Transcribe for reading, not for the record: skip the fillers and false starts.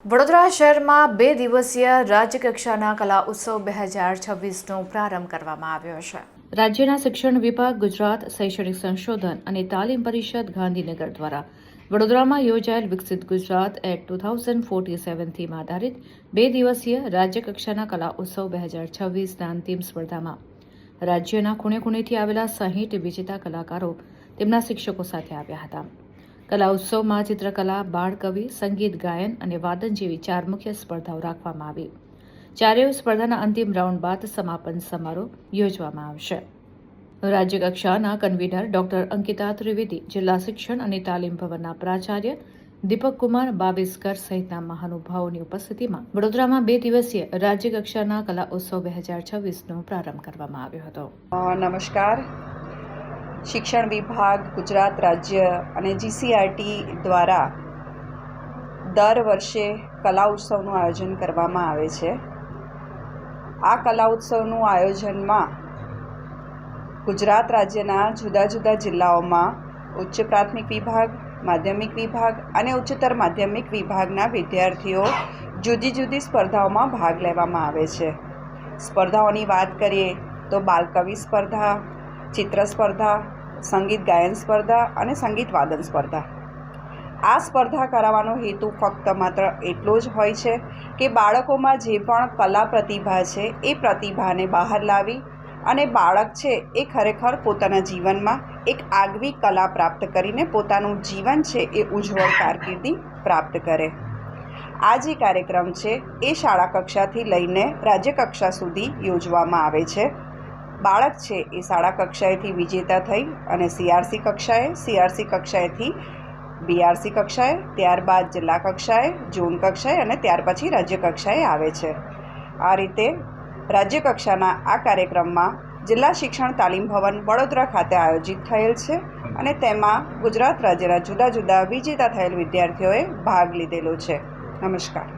વડોદરા શહેરમાં 2 દિવસીય રાજ્યકક્ષાના કલા ઉત્સવ 2026નો પ્રારંભ કરવામાં આવ્યો છે. રાજ્યના શિક્ષણ વિભાગ, ગુજરાત શૈક્ષણિક સંશોધન અને તાલીમ પરિષદ ગાંધીનગર દ્વારા વડોદરામાં યોજાયેલ વિકસિત ગુજરાત એટ 2047 થીમ આધારિત 2 દિવસીય રાજ્યકક્ષાના કલા ઉત્સવ 2026ના અંતિમ સ્પર્ધામાં રાજ્યના ખૂણે ખૂણેથી આવેલા 60 વિજેતા કલાકારો તેમના શિક્ષકો સાથે આવ્યા હતા. કલા ઉત્સવમાં ચિત્રકલા, બાળકવિ, સંગીત ગાયન અને વાદન જેવી 4 મુખ્ય સ્પર્ધાઓ રાખવામાં આવી. ચારેય સ્પર્ધાના અંતિમ રાઉન્ડ બાદ સમાપન સમારોહ યોજવામાં આવશે. રાજ્યકક્ષાના કન્વીનર ડોક્ટર અંકિતા ત્રિવેદી, જિલ્લા શિક્ષણ અને તાલીમ ભવનના પ્રાચાર્ય દીપકકુમાર બાબેસ્કર સહિતના મહાનુભાવોની ઉપસ્થિતિમાં વડોદરામાં 2 દિવસીય રાજ્યકક્ષાના કલા ઉત્સવ 2026નો પ્રારંભ કરવામાં આવ્યો હતો. નમસ્કાર. શિક્ષણ વિભાગ, ગુજરાત રાજ્ય અને GCRT દ્વારા દર વર્ષે કલા ઉત્સવનું આયોજન કરવામાં આવે છે. આ કલા ઉત્સવનું આયોજનમાં ગુજરાત રાજ્યના જુદા જુદા જિલ્લાઓમાં ઉચ્ચ પ્રાથમિક વિભાગ, માધ્યમિક વિભાગ અને ઉચ્ચતર માધ્યમિક વિભાગના વિદ્યાર્થીઓ જુદી જુદી સ્પર્ધાઓમાં ભાગ લેવામાં આવે છે. સ્પર્ધાઓની વાત કરીએ તો બાલકવિ સ્પર્ધા, ચિત્ર સ્પર્ધા, સંગીત ગાયન સ્પર્ધા અને સંગીત વાદન સ્પર્ધા. આ સ્પર્ધા કરાવવાનો હેતુ ફક્ત માત્ર એટલો જ હોય છે કે બાળકોમાં જે પણ કલા પ્રતિભા છે એ પ્રતિભાને બહાર લાવી અને બાળક છે એ ખરેખર પોતાના જીવનમાં એક આગવી કલા પ્રાપ્ત કરીને પોતાનું જીવન છે એ ઉજ્જવળ કારકિર્દી પ્રાપ્ત કરે. આ જે કાર્યક્રમ છે એ શાળા કક્ષાથી લઈને રાજ્ય કક્ષા સુધી યોજવામાં આવે છે. બાળક છે એ શાળા કક્ષાએથી વિજેતા થઈ અને CRC કક્ષાએ, CRC કક્ષાએથી BRC કક્ષાએ, ત્યારબાદ જિલ્લા કક્ષાએ, ઝોન કક્ષાએ અને ત્યાર પછી રાજ્ય કક્ષાએ આવે છે. આ રીતે રાજ્ય કક્ષાના આ કાર્યક્રમમાં જિલ્લા શિક્ષણ તાલીમ ભવન વડોદરા ખાતે આયોજિત થયેલ છે અને તેમાં ગુજરાત રાજ્યના જુદા જુદા વિજેતા થયેલ વિદ્યાર્થીઓએ ભાગ લીધેલો છે. નમસ્કાર.